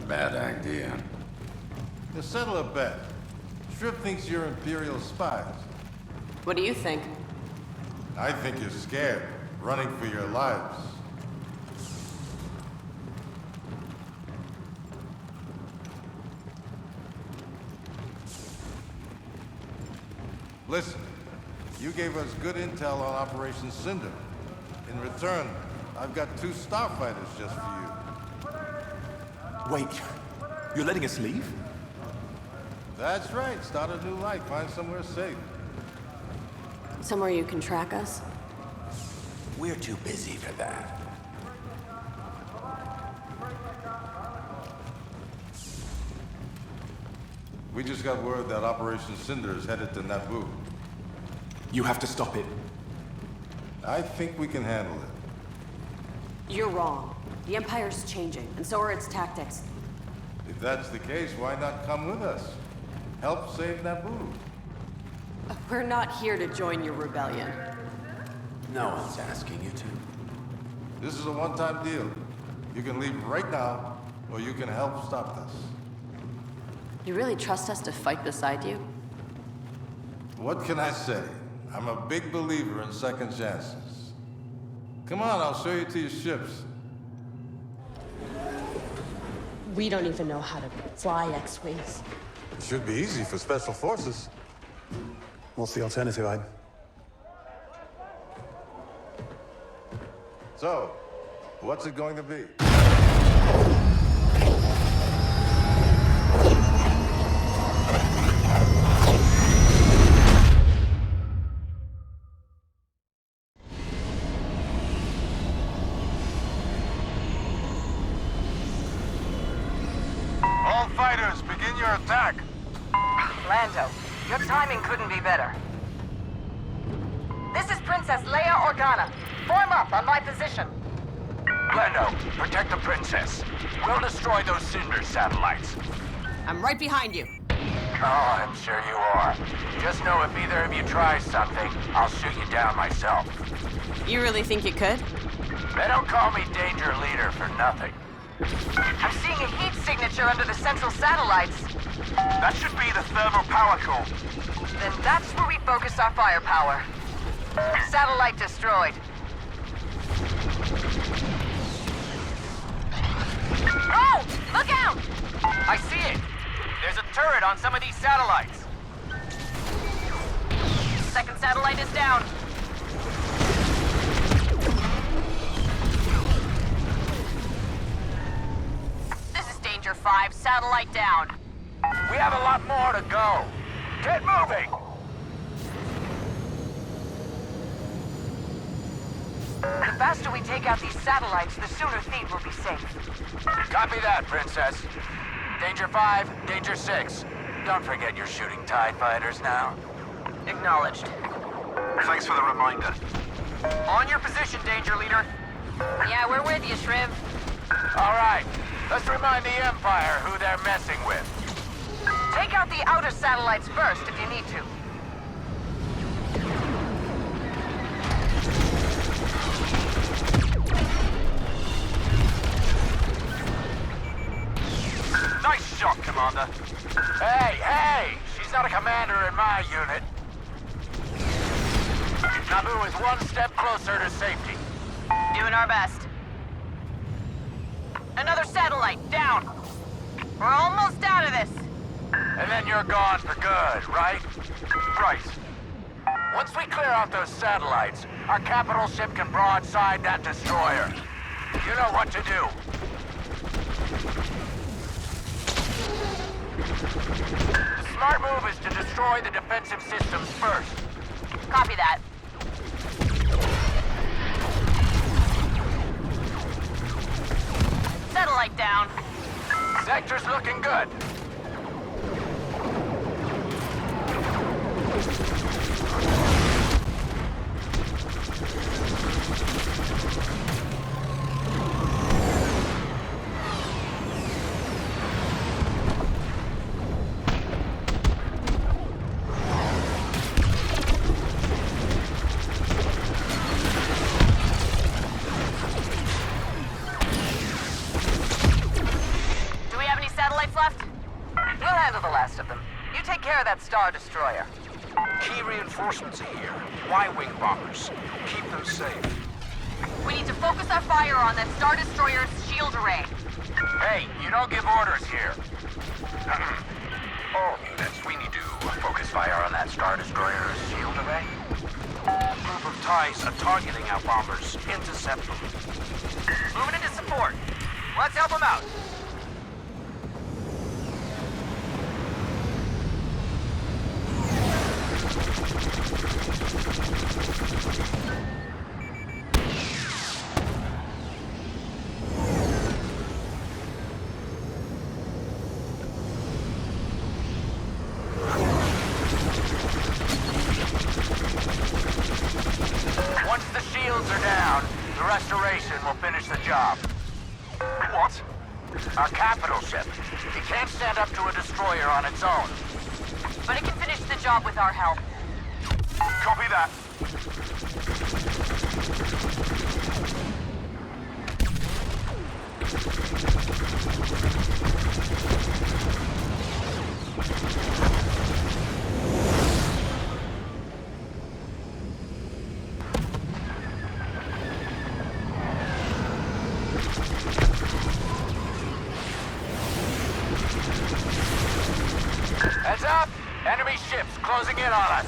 bad idea. Now settle a bet. Shriv thinks you're Imperial spies. What do you think? I think you're scared, running for your lives. Listen, you gave us good intel on Operation Cinder. In return, I've got 2 starfighters just for you. Wait, you're letting us leave? That's right. Start a new life. Find somewhere safe. Somewhere you can track us? We're too busy for that. We just got word that Operation Cinder is headed to Naboo. You have to stop it. I think we can handle it. You're wrong. The Empire's changing, and so are its tactics. If that's the case, why not come with us? Help save Naboo. We're not here to join your rebellion. No one's asking you to. This is a one-time deal. You can leave right now, or you can help stop this. You really trust us to fight beside you? What can I say? I'm a big believer in second chances. Come on, I'll show you to your ships. We don't even know how to fly X-Wings. It should be easy for Special Forces. What's the alternative, Aiden? So, what's it going to be? All fighters, begin your attack. Lando, your timing couldn't be better. This is Princess Leia Organa. Form up on my position. Lando, protect the princess. We'll destroy those Cinder satellites. I'm right behind you. Oh, I'm sure you are. Just know if either of you tries something, I'll shoot you down myself. You really think you could? They don't call me Danger Leader for nothing. I'm seeing a heat signature under the central satellites. That should be the thermal power core. Then that's where we focus our firepower. Satellite destroyed. Oh! Look out! I see it. There's a turret on some of these satellites. Second satellite is down. This is Danger 5, satellite down. We have a lot more to go. Get moving! The faster we take out these satellites, the sooner Theed will be safe. Copy that, Princess. Danger 5, Danger 6. Don't forget you're shooting TIE fighters now. Acknowledged. Thanks for the reminder. On your position, Danger Leader. Yeah, we're with you, Shriv. All right. Let's remind the Empire who they're messing with. Take out the outer satellites first if you need to. Nice shot, Commander. Hey, hey! She's not a commander in my unit. Naboo is one step closer to safety. Doing our best. Another satellite, down. We're almost out of this. And then you're gone for good, right? Right. Once we clear out those satellites, our capital ship can broadside that destroyer. You know what to do. The smart move is to destroy the defensive systems first. Copy that. Satellite down. Sector's looking good. handle the last of them. You take care of that Star Destroyer. Key reinforcements are here. Y-wing bombers. Keep them safe. We need to focus our fire on that Star Destroyer's shield array. Hey, you don't give orders here. Ordnance, we need to focus fire on that Star Destroyer's shield array. A group of TIEs are targeting our bombers. Intercept them. Moving into support. Let's help them out. Once the shields are down, the restoration will finish the job. What? Our capital ship. It can't stand up to a destroyer on its own. But it can finish the job with our help. Copy that. Heads up! Enemy ships closing in on us.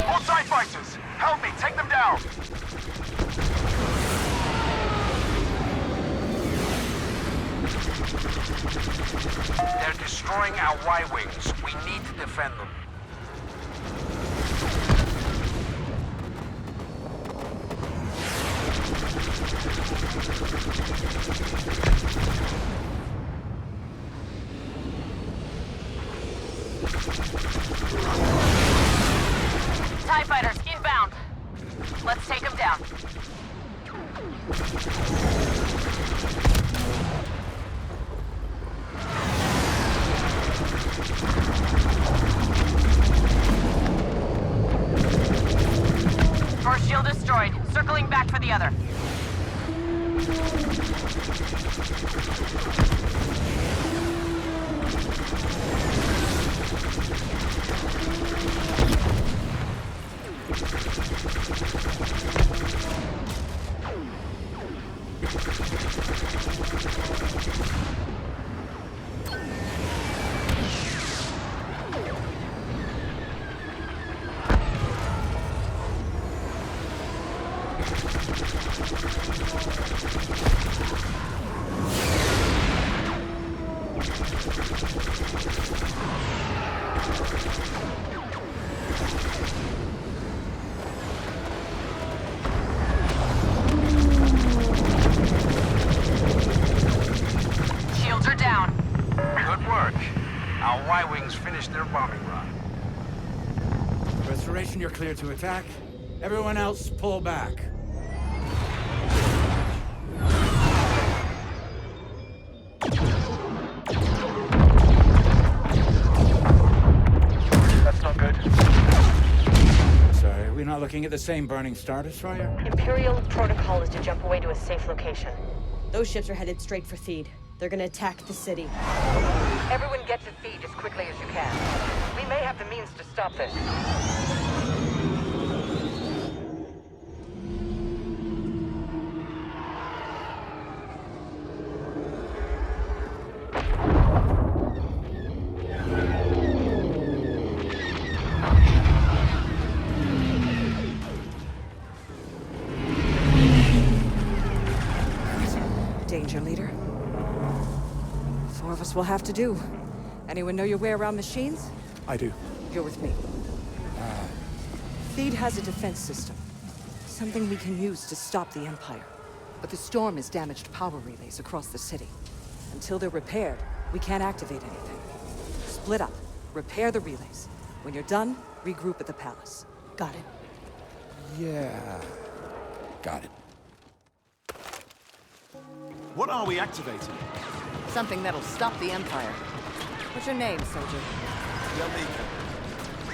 More TIE fighters! Help me, take them down! They're destroying our Y-wings. We need to defend them. TIE fighters inbound. Let's take them down. First shield destroyed. Circling back for the other. Shields are down. Good work. Our Y-wings finished their bombing run. Restoration, you're clear to attack. Everyone else, pull back. That's not good. Sorry, are we not looking at the same burning Star Destroyer? Imperial protocol is to jump away to a safe location. Those ships are headed straight for Theed. They're gonna attack the city. Everyone get to feed as quickly as you can. We may have the means to stop this. Danger, leader. 4 of us will have to do. Anyone know your way around machines? I do. You're with me. Theed has a defense system. Something we can use to stop the Empire. But the storm has damaged power relays across the city. Until they're repaired, we can't activate anything. Split up. Repair the relays. When you're done, regroup at the palace. Got it. Yeah. Got it. What are we activating? Something that'll stop the Empire. What's your name, soldier?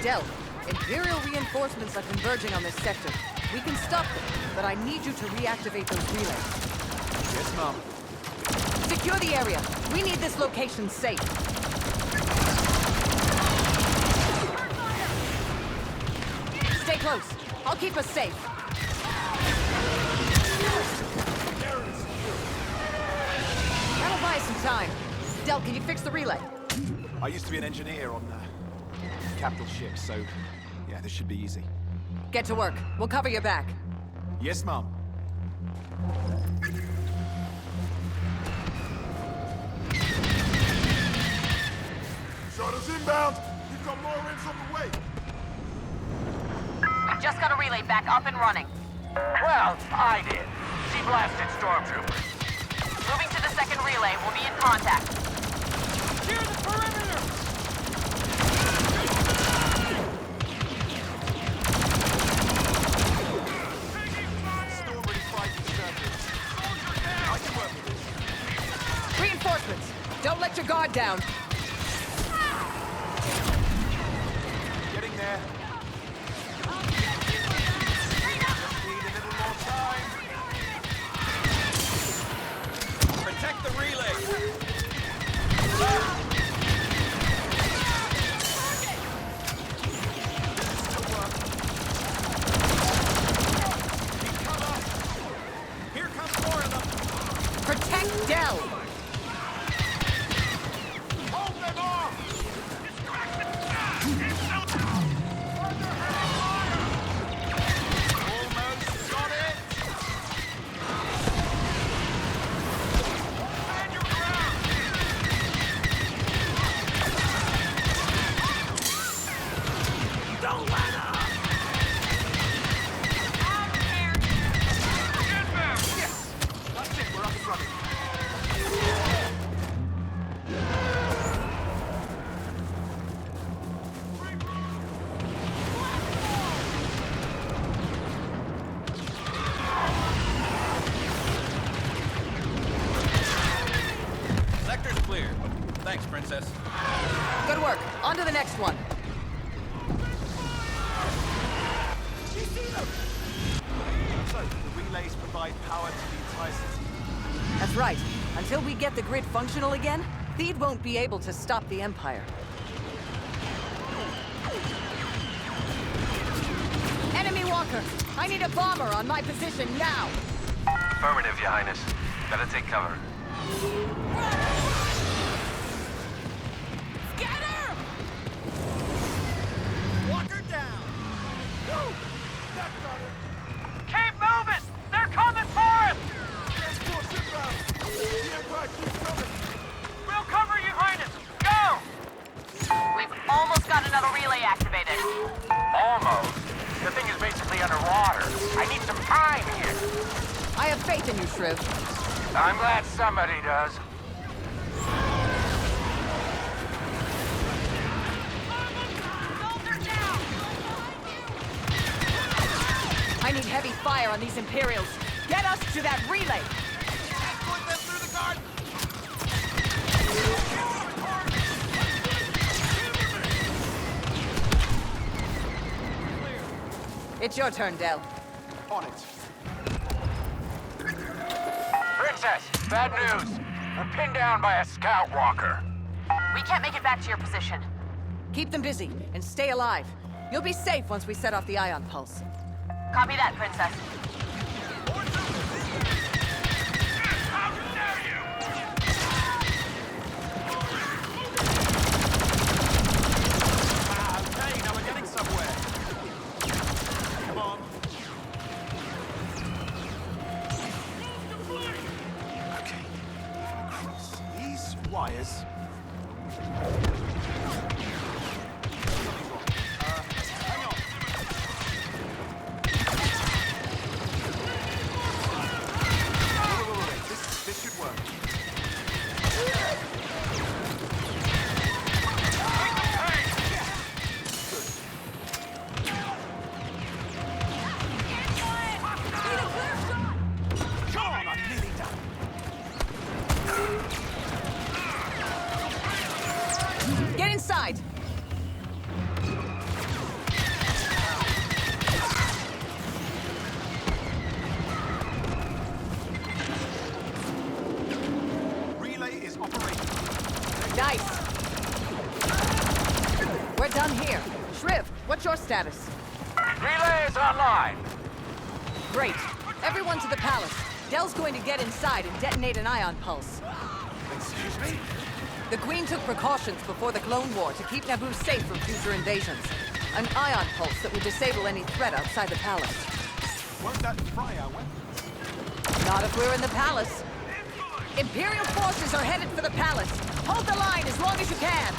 Del. Imperial reinforcements are converging on this sector. We can stop them, but I need you to reactivate those relays. Yes, Mom. Secure the area. We need this location safe. Stay close. I'll keep us safe. That'll buy us some time. Del, can you fix the relay? I used to be an engineer on capital ships, so yeah, this should be easy. Get to work. We'll cover your back. Yes, Mom. Shorter's inbound! You've got more rims on the way! We just got a relay back up and running. Well, I did. She blasted stormtroopers. Moving to the second relay. We'll be in contact. Secure the perimeter! Reinforcements! Don't let your guard down. Getting there. Just need a little more time. Protect the relay. Here comes more of them. Protect Del! Hold them off! Almost got it! Stand your ground! Don't let up! Out here! Get them! Yes! That's it, we're up and running. Sector's clear. Thanks, Princess. Good work. On to the next one. So, the relays provide power to the entire city. That's right. Until we get the grid functional again, Theed won't be able to stop the Empire. Enemy walker! I need a bomber on my position now! Affirmative, Your Highness. Better take cover. Scatter! Walker down! Woo! That got it! Keep moving! They're coming for us! Transport inbound! The Empire keeps coming! We'll cover you, Highness! Go! We've almost got another relay activated. Almost. The thing is basically underwater. I need some time here. I have faith in you, Shriv. I'm glad somebody does. I need heavy fire on these Imperials. Get us to that relay! Put them through the guard! It's your turn, Del. On it. Princess, bad news. We're pinned down by a scout walker. We can't make it back to your position. Keep them busy and stay alive. You'll be safe once we set off the ion pulse. Copy that, Princess. How dare you! Okay, now we're getting somewhere. Come on. Okay, if I cross these wires. Something's wrong. Hang on. Wait. This should work. Come on, I'm nearly done. status? Relay is online. Great. Everyone to the palace. Dell's going to get inside and detonate an ion pulse. Excuse me? The Queen took precautions before the Clone War to keep Naboo safe from future invasions. An ion pulse that would disable any threat outside the palace. Won't that fry our weapons? Not if we're in the palace. Imperial forces are headed for the palace. Hold the line as long as you can.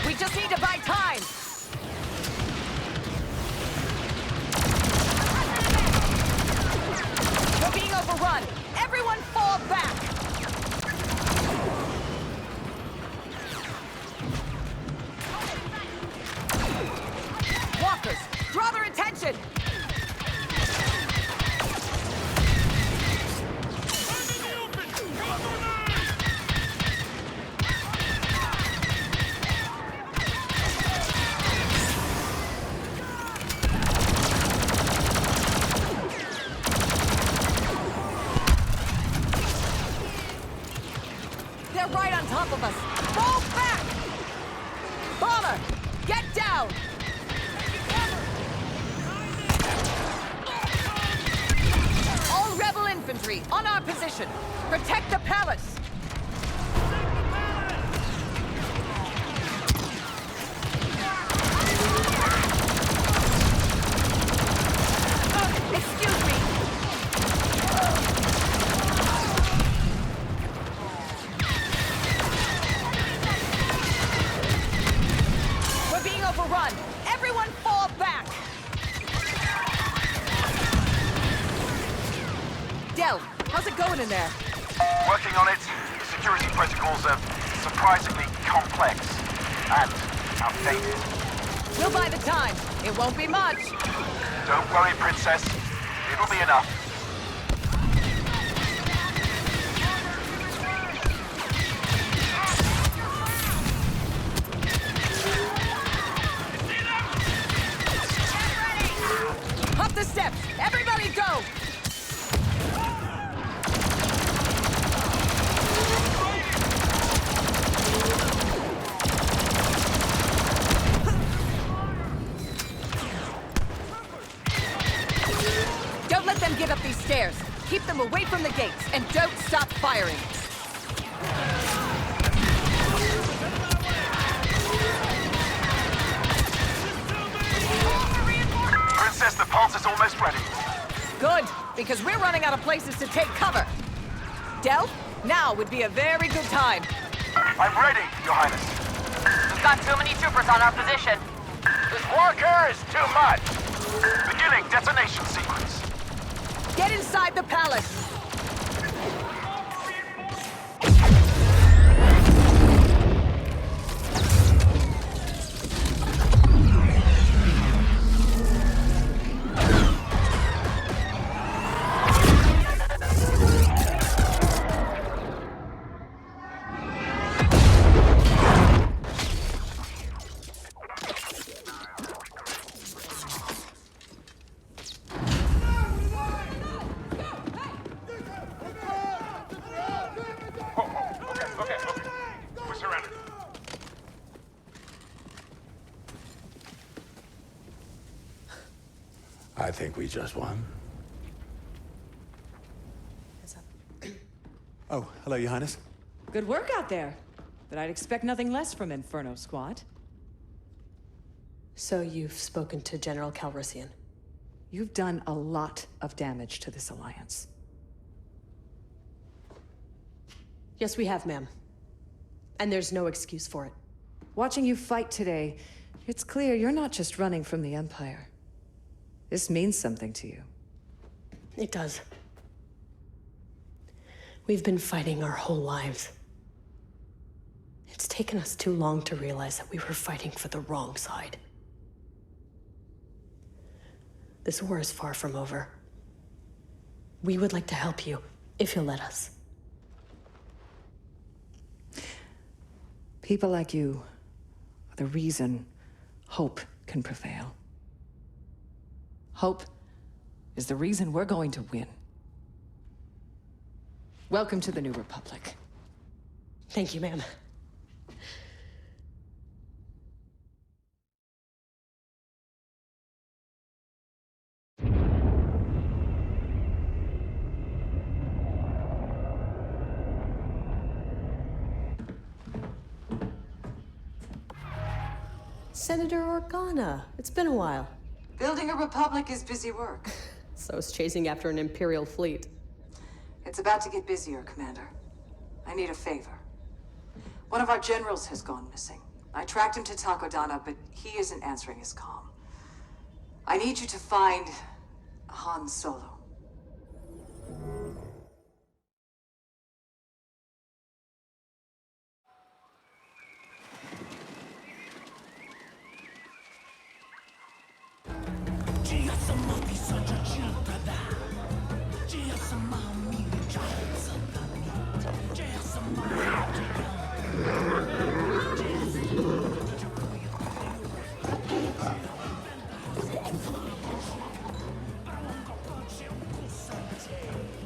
We just need to buy time. We're being overrun. Everyone fall back. Walkers, draw their attention. They're right on top of us. Fall back! Bomber, get down! All rebel infantry on our position. Protect the palace. Excuse me. We're being overrun. Everyone fall back. Del, how's it going in there? Working on it. The security protocols are surprisingly complex and outdated. We'll buy the time. It won't be much. Don't worry, Princess. It'll be enough. Up the steps. Everybody go. Don't let them get up these stairs. Keep them away from the gates, and don't stop firing. Princess, the pulse is almost ready. Good, because we're running out of places to take cover. Del, now would be a very good time. I'm ready, Your Highness. We've got too many troopers on our position. This walker is too much. Beginning detonation sequence. Get inside the palace. Okay. We're surrounded. I think we just won. Oh, hello, Your Highness. Good work out there. But I'd expect nothing less from Inferno Squad. So you've spoken to General Calrissian. You've done a lot of damage to this alliance. Yes, we have, ma'am. And there's no excuse for it. Watching you fight today, it's clear you're not just running from the Empire. This means something to you. It does. We've been fighting our whole lives. It's taken us too long to realize that we were fighting for the wrong side. This war is far from over. We would like to help you, if you'll let us. People like you are the reason hope can prevail. Hope is the reason we're going to win. Welcome to the New Republic. Thank you, ma'am. Senator Organa, it's been a while. Building a republic is busy work. So is chasing after an Imperial fleet. It's about to get busier, Commander. I need a favor. One of our generals has gone missing. I tracked him to Takodana, but he isn't answering his comm. I need you to find Han Solo.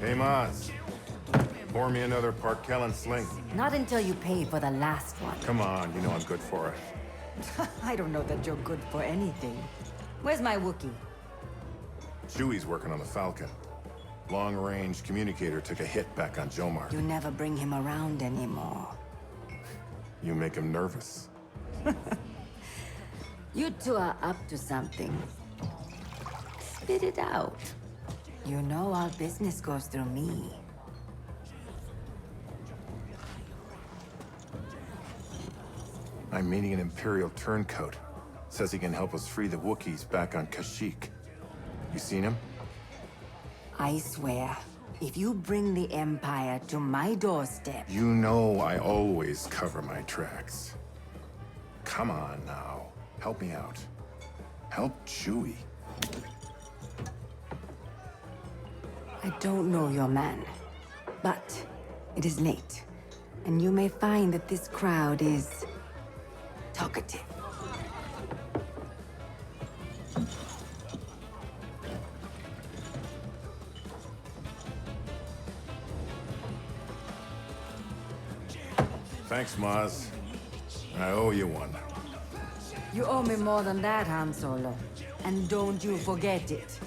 Hey, Maz. Pour me another Parkellen Sling. Not until you pay for the last one. Come on, you know I'm good for it. I don't know that you're good for anything. Where's my Wookiee? Chewie's working on the Falcon. Long-range communicator took a hit back on Jomar. You never bring him around anymore. You make him nervous. You two are up to something. Spit it out. You know all business goes through me. I'm meeting an Imperial turncoat. Says he can help us free the Wookiees back on Kashyyyk. You seen him? I swear, if you bring the Empire to my doorstep... You know I always cover my tracks. Come on now. Help me out. Help Chewie. I don't know your man, but it is late, and you may find that this crowd is talkative. Thanks, Maz. I owe you one. You owe me more than that, Han Solo. And don't you forget it.